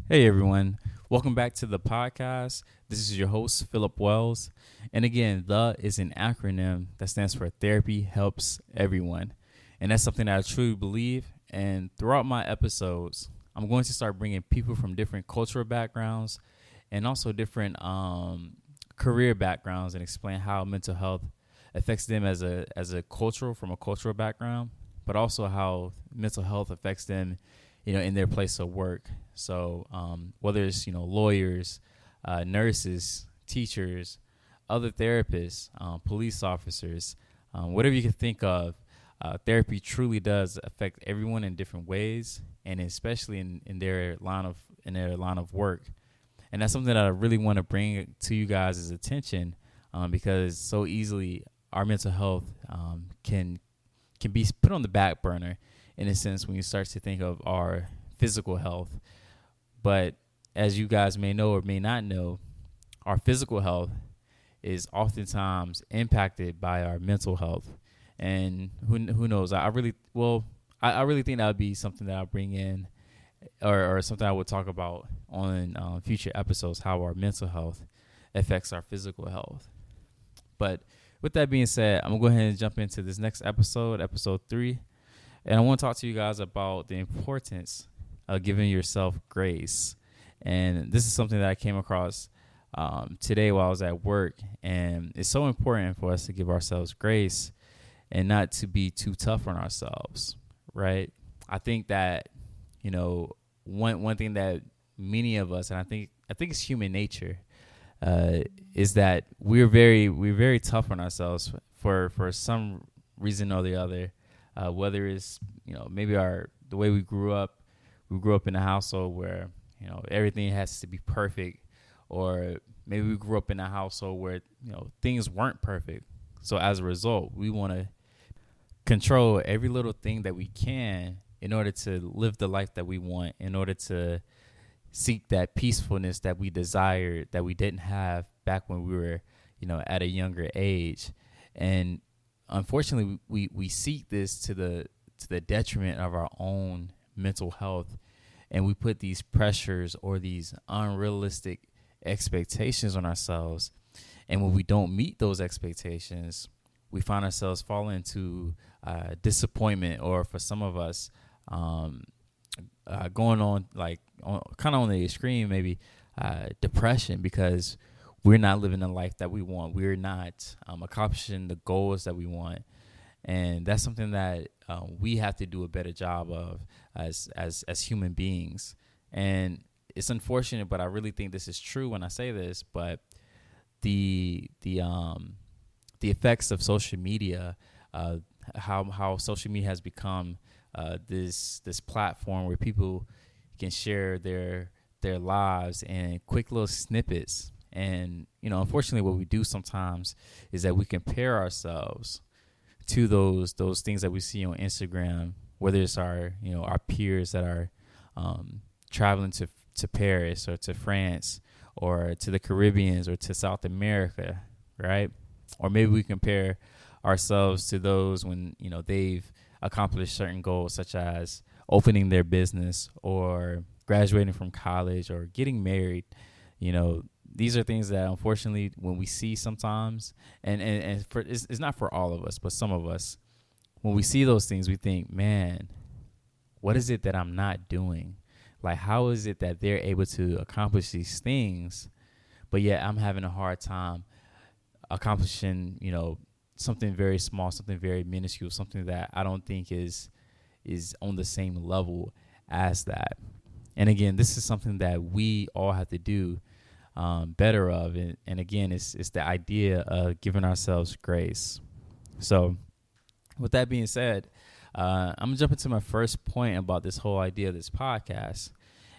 Hey everyone, welcome back to the podcast. This is your host, Philip Wells. And again, the is an acronym that stands for Therapy Helps Everyone. And that's something that I truly believe. And throughout my episodes, I'm going to start bringing people from different cultural backgrounds and also different career backgrounds and explain how mental health affects them as a cultural background, but also how mental health affects them, in their place of work. So whether it's lawyers, nurses, teachers, other therapists, police officers, whatever you can think of, therapy truly does affect everyone in different ways, and especially in their line of work. And that's something that I really want to bring to you guys' attention, because so easily our mental health can be put on the back burner in a sense when you start to think of our physical health. But as you guys may know or may not know, our physical health is oftentimes impacted by our mental health. And who knows? I really think that would be something that I'll bring in, or something I would talk about on future episodes, how our mental health affects our physical health. But with that being said, I'm going to go ahead and jump into this next episode, episode 3. And I want to talk to you guys about the importance of giving yourself grace. And this is something that I came across today while I was at work. And it's so important for us to give ourselves grace and not to be too tough on ourselves, right? I think that, one thing that many of us, and I think it's human nature, is that we're very tough on ourselves for some reason or the other. Whether it's maybe the way we grew up in a household where everything has to be perfect, or maybe we grew up in a household where things weren't perfect. So as a result, we want to control every little thing that we can in order to live the life that we want, in order to seek that peacefulness that we desired that we didn't have back when we were at a younger age. And unfortunately, we seek this to the detriment of our own mental health, and we put these pressures or these unrealistic expectations on ourselves. And when we don't meet those expectations, we find ourselves falling into disappointment, or for some of us, going on kind of on the extreme, maybe depression, because we're not living the life that we want. We're not accomplishing the goals that we want. And that's something that we have to do a better job of as human beings. And it's unfortunate, but I really think this is true when I say this. But the effects of social media, how social media has become this platform where people can share their lives in quick little snippets. And unfortunately, what we do sometimes is that we compare ourselves to those things that we see on Instagram, whether it's our peers that are traveling to Paris or to France or to the Caribbeans or to South America, right? Or maybe we compare ourselves to those when they've accomplished certain goals, such as opening their business or graduating from college or getting married. These are things that unfortunately, when we see sometimes, and it's not for all of us, but some of us, when we see those things, we think, man, what is it that I'm not doing? Like, how is it that they're able to accomplish these things, but yet I'm having a hard time accomplishing, something very small, something very minuscule, something that I don't think is on the same level as that. And again, this is something that we all have to do better of. And again, it's the idea of giving ourselves grace. So with that being said, I'm going to jump into my first point about this whole idea of this podcast,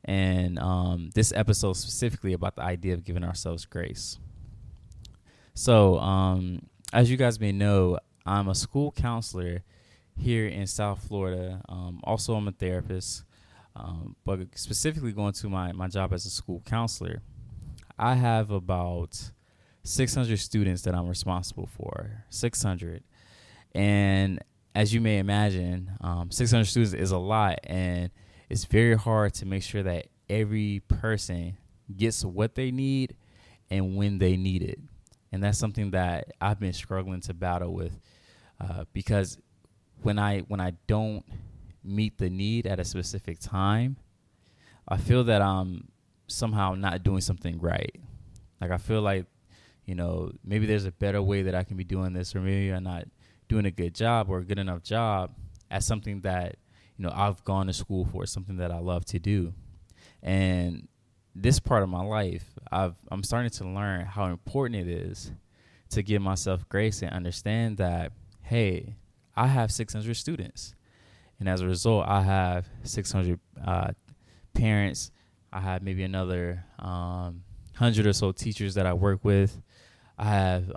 and this episode specifically about the idea of giving ourselves grace. So as you guys may know, I'm a school counselor here in South Florida. Also, I'm a therapist, but specifically going to my job as a school counselor, I have about 600 students that I'm responsible for. 600. And as you may imagine, 600 students is a lot, and it's very hard to make sure that every person gets what they need and when they need it. And that's something that I've been struggling to battle with, because when I don't meet the need at a specific time, I feel that I'm somehow not doing something right. Like I feel like, maybe there's a better way that I can be doing this, or maybe I'm not doing a good job or a good enough job at something that, I've gone to school for, something that I love to do. And this part of my life, I'm starting to learn how important it is to give myself grace and understand that, hey, I have 600 students. And as a result, I have 600 parents. I have maybe another 100 or so teachers that I work with. I have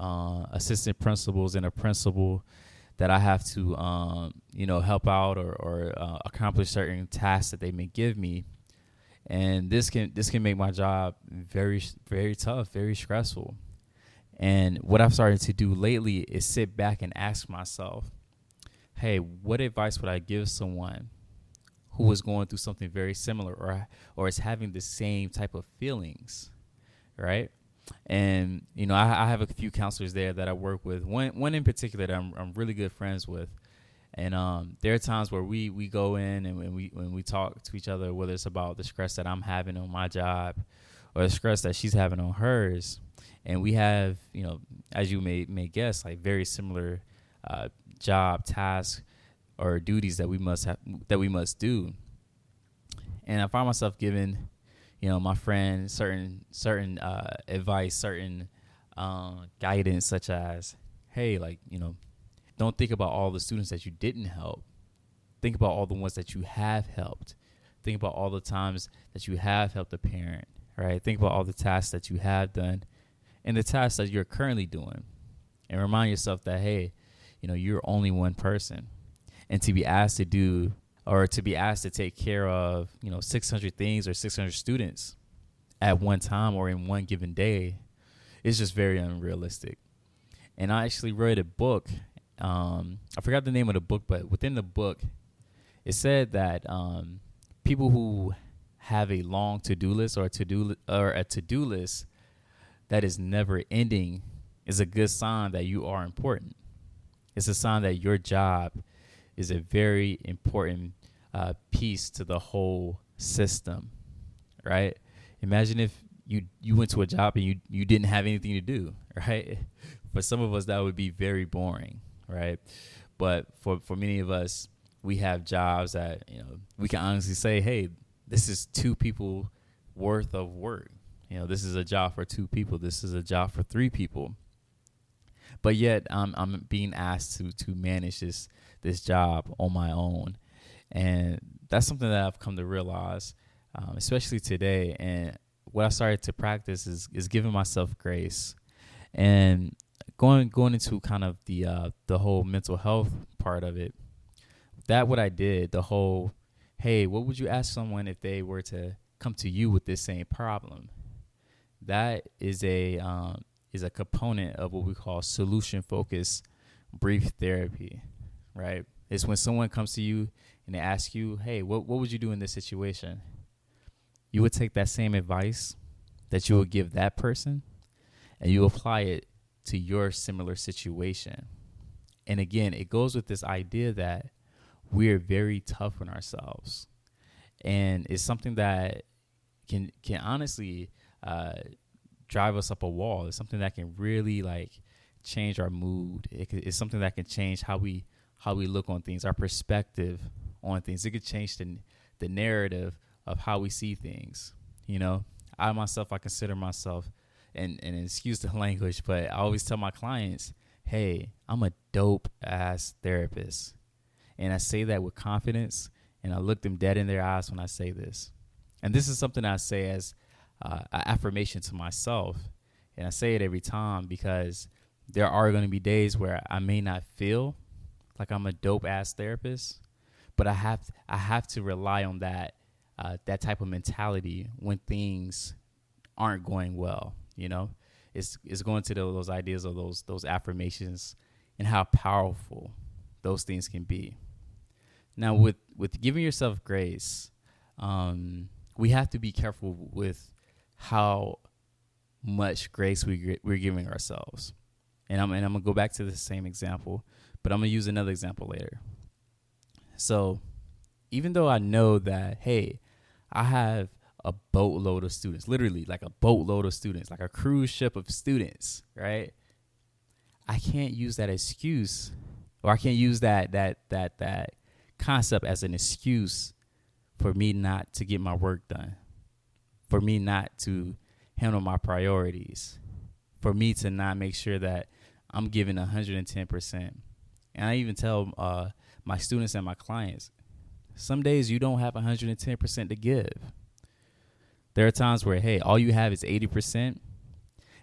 assistant principals and a principal that I have to, help out or accomplish certain tasks that they may give me. And this can make my job very, very tough, very stressful. And what I've started to do lately is sit back and ask myself, hey, what advice would I give someone who is going through something very similar or is having the same type of feelings, right? And, I have a few counselors there that I work with. One in particular that I'm really good friends with. And there are times where we go in and when we talk to each other, whether it's about the stress that I'm having on my job or the stress that she's having on hers. And we have, as you may guess, like very similar job tasks or duties that we must do. And I find myself giving, my friend certain advice, certain guidance, such as, hey, don't think about all the students that you didn't help. Think about all the ones that you have helped. Think about all the times that you have helped a parent, right? Think about all the tasks that you have done and the tasks that you're currently doing. And remind yourself that, hey, you're only one person. And to be asked to do or to be asked to take care of, 600 things or 600 students at one time or in one given day is just very unrealistic. And I actually read a book. I forgot the name of the book, but within the book, it said that people who have a long to-do list or a to-do list that is never ending is a good sign that you are important. It's a sign that your job is a very important piece to the whole system, right? Imagine if you went to a job and you didn't have anything to do, right? For some of us, that would be very boring, right? But for many of us, we have jobs that, we can honestly say, hey, this is 2 people worth of work. This is a job for 2 people. This is a job for 3 people. But yet I'm being asked to manage this job on my own. And that's something that I've come to realize, especially today. And what I started to practice is giving myself grace and going into kind of the whole mental health part of it. That what I did, the whole, hey, what would you ask someone if they were to come to you with this same problem? That is a component of what we call solution-focused brief therapy, right? It's when someone comes to you and they ask you, hey, what would you do in this situation? You would take that same advice that you would give that person and you apply it to your similar situation. And again, it goes with this idea that we're very tough on ourselves. And it's something that can honestly drive us up a wall. It's something that can really change our mood. It's something that can change how we look on things, our perspective on things. It could change the narrative of how we see things. I consider myself, and excuse the language, but I always tell my clients, hey, I'm a dope ass therapist. And I say that with confidence, and I look them dead in their eyes when I say this. And this is something I say as an affirmation to myself. And I say it every time because there are going to be days where I may not feel like I'm a dope ass therapist, but I have to rely on that type of mentality when things aren't going well. It's going to those ideas of those affirmations and how powerful those things can be. Now, with giving yourself grace, we have to be careful with how much grace we're giving ourselves. And I'm gonna go back to the same example, but I'm gonna use another example later. So even though I know that, hey, I have a boatload of students, literally like a boatload of students, like a cruise ship of students, right? I can't use that excuse, or I can't use that concept as an excuse for me not to get my work done, for me not to handle my priorities, for me to not make sure that I'm giving 110%. And I even tell my students and my clients, some days you don't have 110% to give. There are times where, hey, all you have is 80%.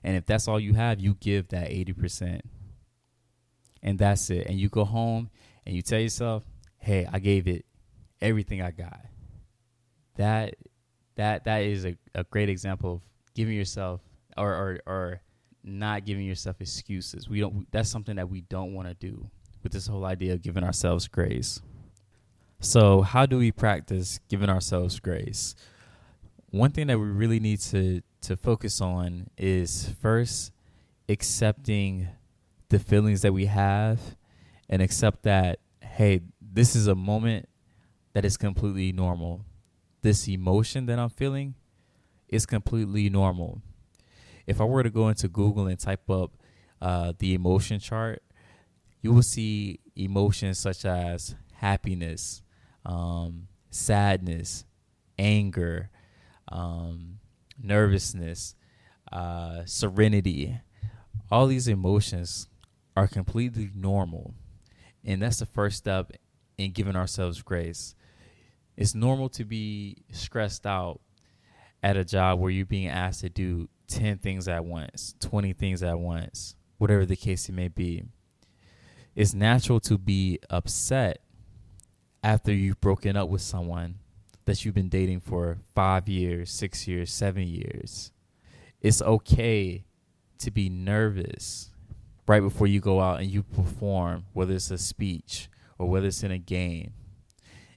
And if that's all you have, you give that 80%. And that's it. And you go home and you tell yourself, hey, I gave it everything I got. That is a great example of giving yourself or not giving yourself excuses. That's something that we don't want to do with this whole idea of giving ourselves grace. So how do we practice giving ourselves grace? One thing that we really need to focus on is first accepting the feelings that we have, and accept that, hey, this is a moment that is completely normal. This emotion that I'm feeling is completely normal. If I were to go into Google and type up the emotion chart, you will see emotions such as happiness, sadness, anger, nervousness, serenity. All these emotions are completely normal. And that's the first step in giving ourselves grace. It's normal to be stressed out at a job where you're being asked to do 10 things at once, 20 things at once, whatever the case it may be. It's natural to be upset after you've broken up with someone that you've been dating for 5 years, 6 years, 7 years. It's okay to be nervous right before you go out and you perform, whether it's a speech or whether it's in a game.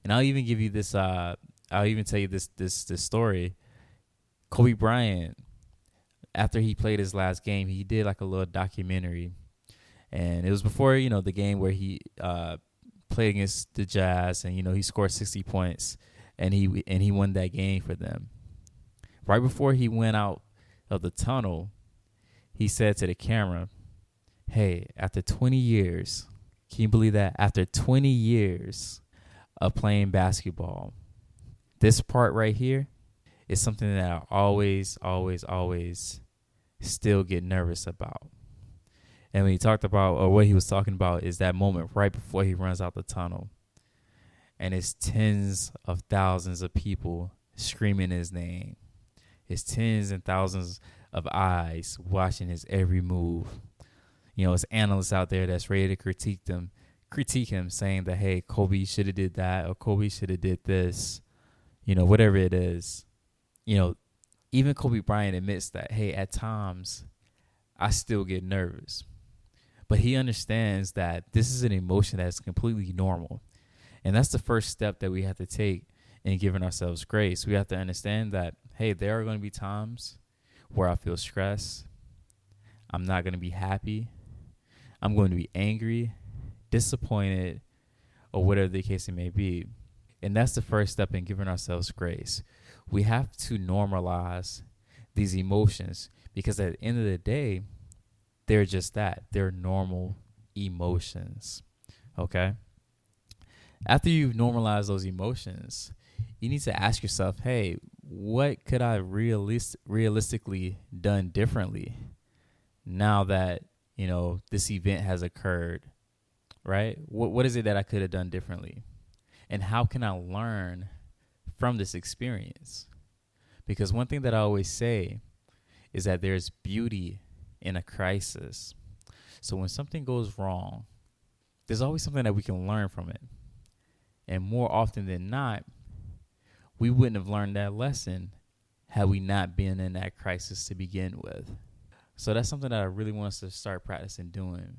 And I'll even give you this, I'll even tell you this story. Kobe Bryant, after he played his last game, he did like a little documentary. And it was before, the game where he played against the Jazz and, he scored 60 points and he won that game for them. Right before he went out of the tunnel, he said to the camera, hey, after 20 years, can you believe that? After 20 years of playing basketball, this part right here is something that I always still get nervous about. And when he talked about, or what he was talking about, is that moment right before he runs out the tunnel. And it's tens of thousands of people screaming his name. It's tens and thousands of eyes watching his every move. It's analysts out there that's ready to critique him, saying that, hey, Kobe should have did that, or Kobe should have did this, whatever it is. Even Kobe Bryant admits that, hey, at times I still get nervous. But he understands that this is an emotion that is completely normal. And that's the first step that we have to take in giving ourselves grace. We have to understand that, hey, there are going to be times where I feel stressed. I'm not going to be happy. I'm going to be angry, disappointed, or whatever the case it may be. And that's the first step in giving ourselves grace. We have to normalize these emotions, because at the end of the day, they're just that. They're normal emotions. Okay? After you've normalized those emotions, you need to ask yourself, hey, what could I realistically done differently now that, this event has occurred, right? What is it that I could have done differently? And how can I learn from this experience? Because one thing that I always say is that there's beauty in a crisis. So when something goes wrong, there's always something that we can learn from it. And more often than not, we wouldn't have learned that lesson had we not been in that crisis to begin with. So that's something that I really want us to start practicing doing.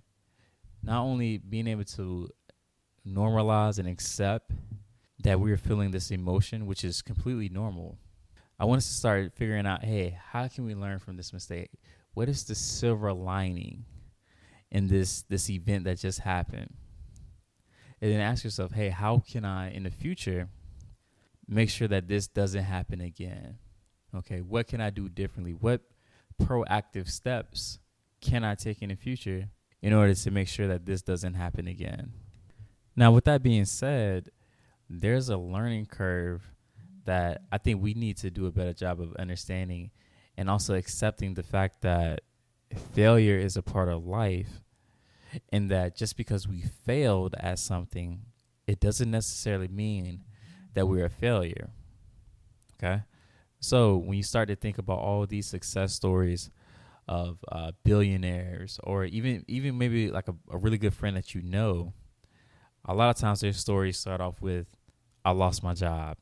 Not only being able to normalize and accept that we're feeling this emotion, which is completely normal, I want us to start figuring out, hey, how can we learn from this mistake? What is the silver lining in this event that just happened? And then ask yourself, hey, how can I in the future make sure that this doesn't happen again? Okay, what can I do differently? What proactive steps can I take in the future in order to make sure that this doesn't happen again? Now, with that being said, there's a learning curve that I think we need to do a better job of understanding and also accepting the fact that failure is a part of life, and that just because we failed at something, it doesn't necessarily mean that we're a failure. Okay? So when you start to think about all these success stories of billionaires, or even maybe like a really good friend that you know, a lot of times their stories start off with, I lost my job,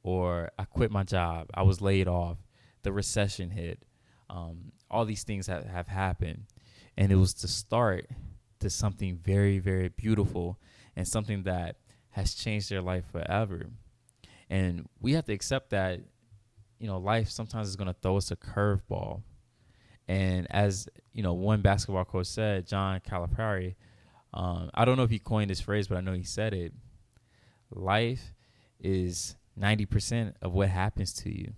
or I quit my job, I was laid off, the recession hit, all these things have happened. And it was the start to something very, very beautiful and something that has changed their life forever. And we have to accept that, life sometimes is going to throw us a curveball. And as, one basketball coach said, John Calipari, I don't know if he coined this phrase, but I know he said it. Life is 90% of what happens to you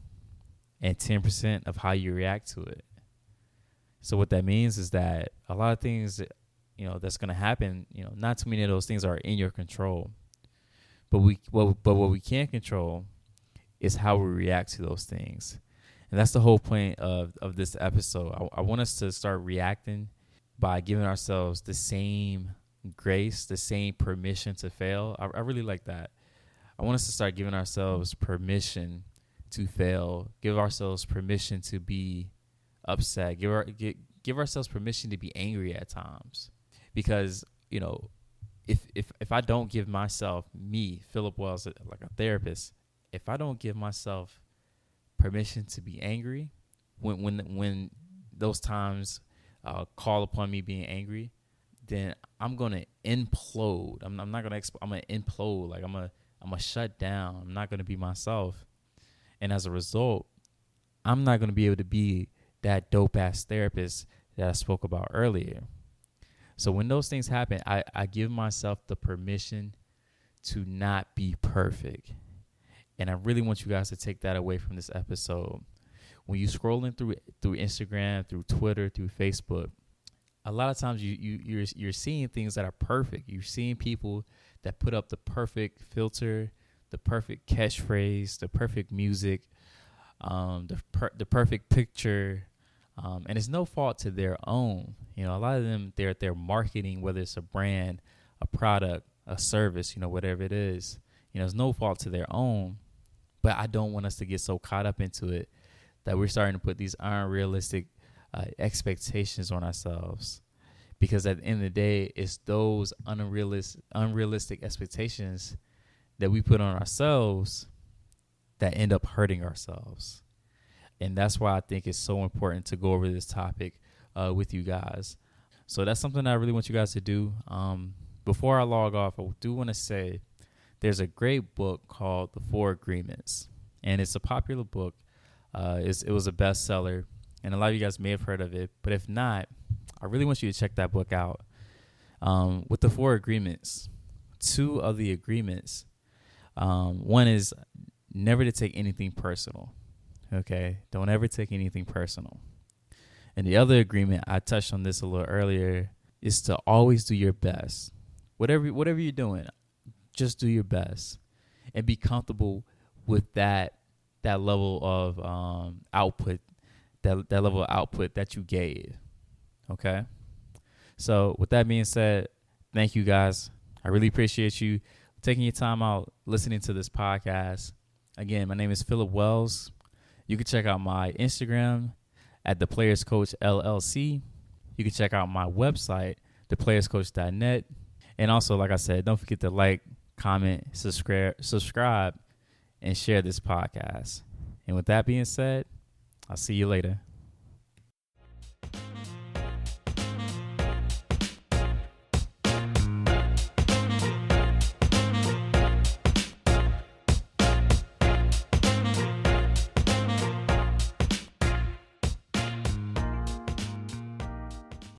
and 10% of how you react to it. So what that means is that a lot of things, that's going to happen, not too many of those things are in your control. But what we can control is how we react to those things. And that's the whole point of this episode. I want us to start reacting by giving ourselves the same grace, the same permission to fail. I really like that. I want us to start giving ourselves permission to fail, give ourselves permission to be upset, give ourselves permission to be angry at times. Because, if I don't give myself, me, Philip Wells, like a therapist, if I don't give myself permission to be angry, when those times call upon me being angry, then I'm gonna implode. I'm not gonna. I'm gonna implode. Like I'm gonna shut down. I'm not gonna be myself, and as a result, I'm not gonna be able to be that dope ass therapist that I spoke about earlier. So when those things happen, I give myself the permission to not be perfect. And I really want you guys to take that away from this episode. When you're scrolling through Instagram, through Twitter, through Facebook, a lot of times you're seeing things that are perfect. You're seeing people that put up the perfect filter, the perfect catchphrase, the perfect music, the perfect picture, and it's no fault to their own. A lot of them, they're marketing, whether it's a brand, a product, a service, whatever it is. It's no fault to their own. But I don't want us to get so caught up into it that we're starting to put these unrealistic expectations on ourselves. Because at the end of the day, it's those unrealistic expectations that we put on ourselves that end up hurting ourselves. And that's why I think it's so important to go over this topic with you guys. So that's something I really want you guys to do. Before I log off, I do want to say there's a great book called The 4 Agreements, and it's a popular book. It was a bestseller, and a lot of you guys may have heard of it. But if not, I really want you to check that book out. With the 4 agreements, 2 of the agreements, one is never to take anything personal. Okay, don't ever take anything personal. And the other agreement, I touched on this a little earlier, is to always do your best. Whatever you're doing, just do your best and be comfortable with that level of output, that level of output that you gave. Okay. So with that being said, thank you guys. I really appreciate you taking your time out listening to this podcast. Again, my name is Philip Wells. You can check out my Instagram at The Players Coach LLC. You can check out my website, theplayerscoach.net. And also, like I said, don't forget to like, comment, subscribe, and share this podcast. And with that being said, I'll see you later.